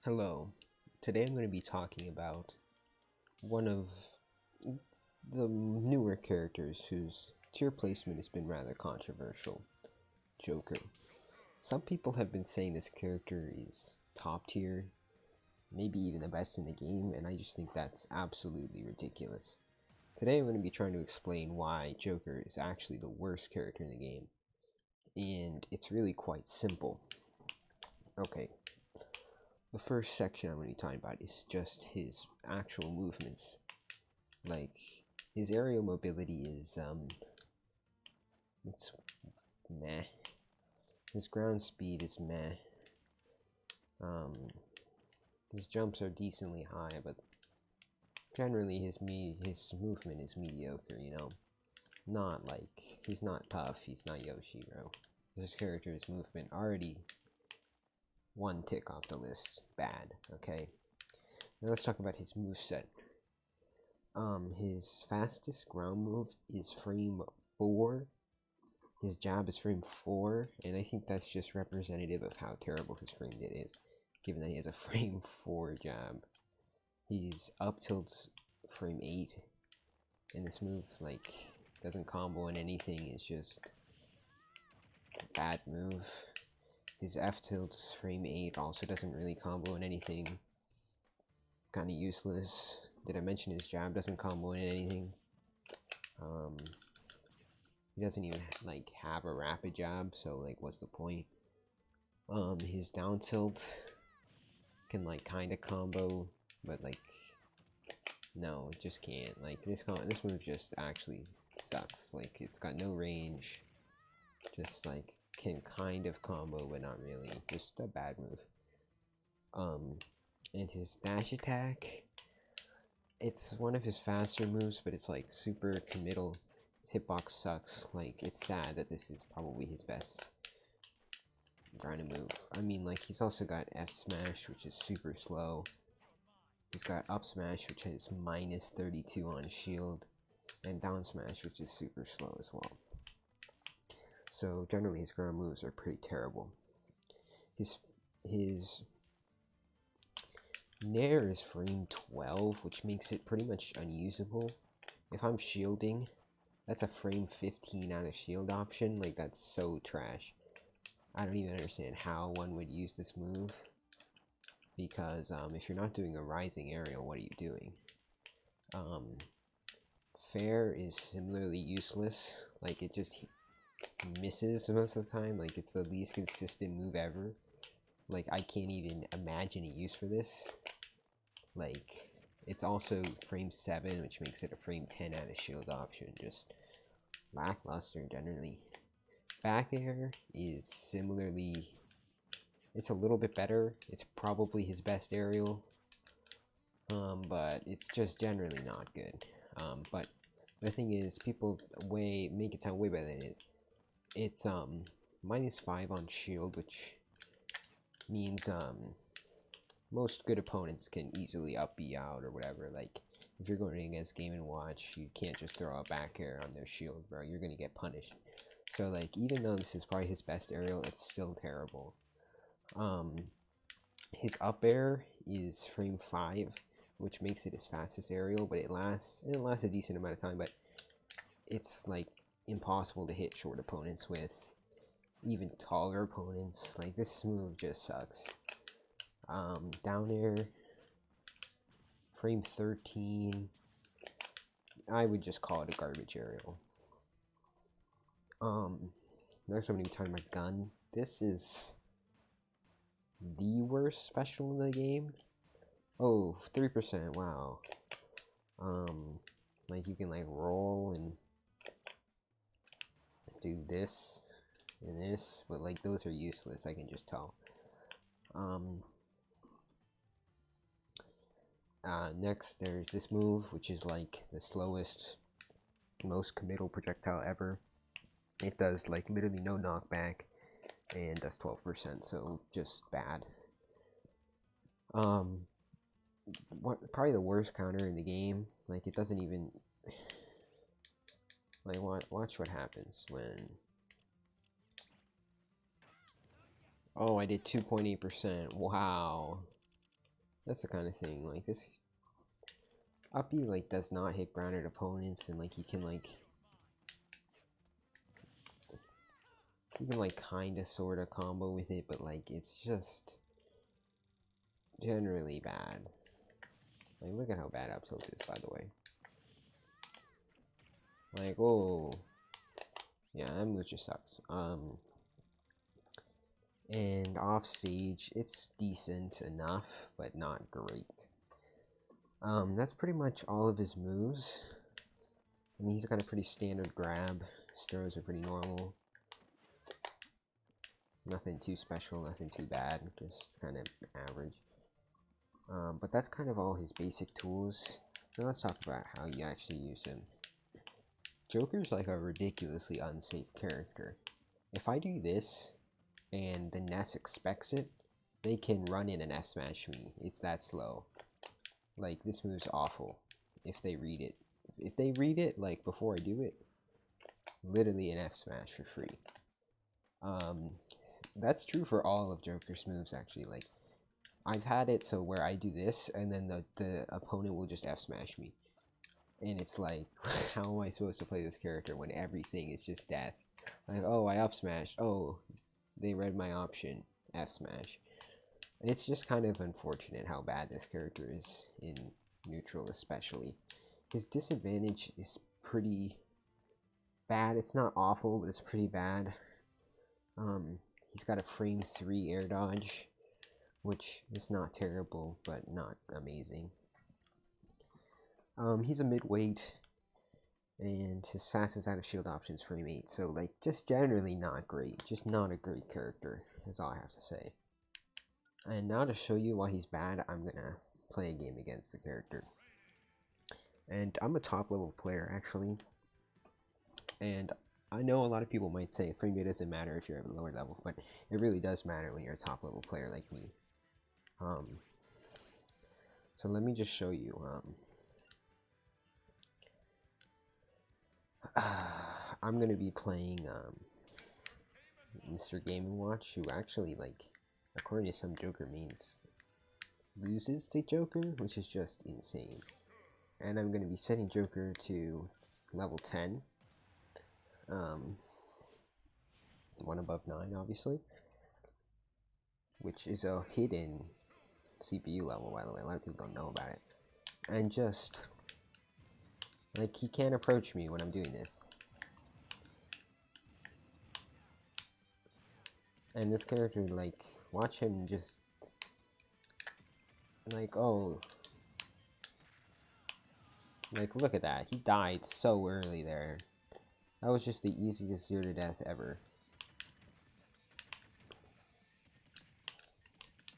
Hello. Today I'm going to be talking about one of the newer characters whose tier placement has been rather controversial, Joker. Some people have been saying this character is top tier, maybe even the best in the game, and I just think that's absolutely ridiculous. Today I'm going to be trying to explain why Joker is actually the worst character in the game, and it's really quite simple. Okay, the first section I'm going to be talking about is just his actual movements. Like, his aerial mobility is, it's meh. His ground speed is meh. His jumps are decently high, but generally his movement is mediocre, you know? Not like, he's not tough, he's not Yoshiro. This character's movement already one tick off the list. Bad, okay? Now let's talk about his moveset. His fastest ground move is frame 4. His jab is frame 4, and I think that's just representative of how terrible his frame hit is, given that he has a frame 4 jab. He's up tilts frame 8, and this move, like, doesn't combo in anything, it's just a bad move. His F tilts frame 8 also doesn't really combo in anything. Kinda useless. Did I mention his jab doesn't combo in anything? He doesn't even like have a rapid jab, so like what's the point? His down tilt can like kinda combo, but like no, it just can't. Like this move just actually sucks. Like it's got no range. Just like can kind of combo but not really. Just a bad move. And his dash attack, it's one of his faster moves, but it's like super committal. His hitbox sucks. Like, it's sad that this is probably his best kind of move. I mean, like, he's also got S smash, which is super slow. He's got up smash, which has minus 32 on shield, and down smash, which is super slow as well. So generally his ground moves are pretty terrible. His Nair is frame 12, which makes it pretty much unusable. If I'm shielding, that's a frame 15 out of shield option. Like, that's so trash. I don't even understand how one would use this move. Because if you're not doing a rising aerial, what are you doing? Fair is similarly useless. Like, it just misses most of the time. Like, it's the least consistent move ever. Like, I can't even imagine a use for this. Like, it's also frame 7, which makes it a frame 10 out of shield option. Just lackluster generally. Back air is similarly, it's a little bit better. It's probably his best aerial. But it's just generally not good. But the thing is, people make it sound way better than it is. It's minus 5 on shield, which means most good opponents can easily up B out or whatever. Like, if you're going against Game & Watch, you can't just throw a back air on their shield, bro. You're gonna get punished. So, like, even though this is probably his best aerial, it's still terrible. His up air is frame 5, which makes it his fastest aerial, but it lasts a decent amount of time, but it's, like, impossible to hit short opponents with. Even taller opponents. Like, this move just sucks. Down air, frame 13, I would just call it a garbage aerial. Next I'm going to be talking about gun. This is the worst special in the game. Oh, 3%, wow. Like, you can, like, roll and do this and this, but, like, those are useless, I can just tell. Next, there's this move, which is like the slowest, most committal projectile ever. It does like literally no knockback, and does 12%, so just bad. Probably the worst counter in the game. Like, it doesn't even, like, watch what happens when. Oh, I did 2.8%. Wow. That's the kind of thing, like, this uppy, like, does not hit grounded opponents, and, like, you can, like, kind of, sort of combo with it, but, like, it's just generally bad. Like, look at how bad up tilt is, by the way. Like, oh, yeah, that move just sucks. And off stage, it's decent enough, but not great. That's pretty much all of his moves. I mean, he's got a pretty standard grab. His throws are pretty normal. Nothing too special, nothing too bad, just kind of average. But that's kind of all his basic tools. Now let's talk about how you actually use him. Joker's like a ridiculously unsafe character. If I do this, and the Ness expects it, they can run in and F-smash me. It's that slow. Like, this move's awful if they read it. If they read it, like, before I do it, literally an F-smash for free. That's true for all of Joker's moves, actually. Like, I've had it so where I do this, and then the opponent will just F-smash me. And it's like, how am I supposed to play this character when everything is just death? Like, oh, I up-smashed. Oh, they read my option. F-smash. It's just kind of unfortunate how bad this character is in neutral, especially. His disadvantage is pretty bad. It's not awful, but it's pretty bad. He's got a frame 3 air dodge, which is not terrible, but not amazing. He's a mid-weight, and his fastest out of shield option is frame 8, so, like, just generally not great. Just not a great character, is all I have to say. And now to show you why he's bad, I'm gonna play a game against the character. And I'm a top level player, actually. And I know a lot of people might say frame rate doesn't matter if you're at a lower level, but it really does matter when you're a top level player like me. So let me just show you. I'm gonna be playing Mr. Game & Watch, who actually, like, according to some Joker means, loses to Joker, which is just insane. And I'm gonna be setting Joker to level 10. 1 above 9, obviously, which is a hidden CPU level, by the way. A lot of people don't know about it. And just, like, he can't approach me when I'm doing this. And this character, like, watch him just, like, oh, like, look at that. He died so early there. That was just the easiest 0 to death ever.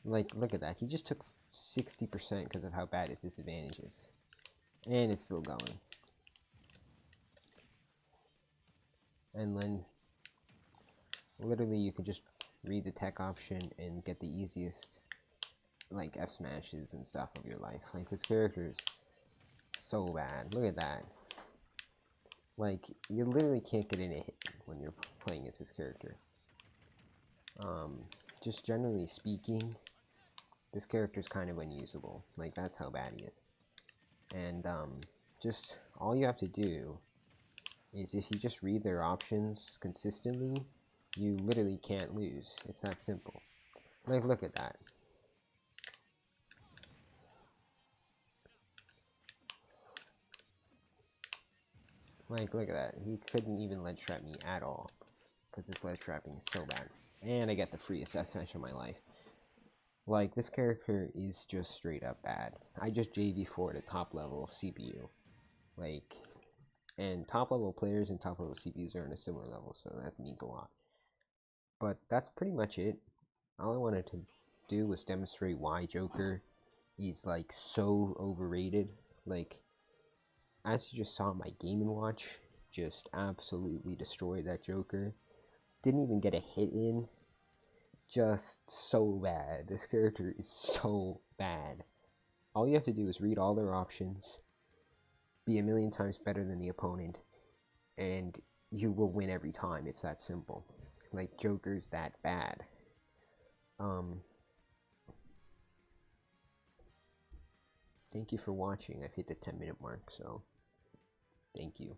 Like, look at that. He just took 60% because of how bad his disadvantage is. And it's still going. And then, literally, you can just read the tech option and get the easiest, like, F smashes and stuff of your life. Like, this character is so bad. Look at that. Like, you literally can't get in a hit when you're playing as this character. Just generally speaking, this character is kind of unusable. Like, that's how bad he is. And just all you have to do is, if you just read their options consistently, you literally can't lose. It's that simple. Like, look at that. Like, look at that. He couldn't even ledge trap me at all, because this ledge trapping is so bad. And I get the freest F smash of my life. Like, this character is just straight up bad. I just JV4'd a top level CPU. Like, and top level players and top level CPUs are in a similar level, so that means a lot. But that's pretty much it. All I wanted to do was demonstrate why Joker is, like, so overrated. Like, as you just saw, my Game & Watch just absolutely destroyed that Joker. Didn't even get a hit in. Just so bad. This character is so bad. All you have to do is read all their options, be a million times better than the opponent, and you will win every time. It's that simple. Like, Joker's that bad. thank you for watching. I've hit the 10-minute mark, so thank you.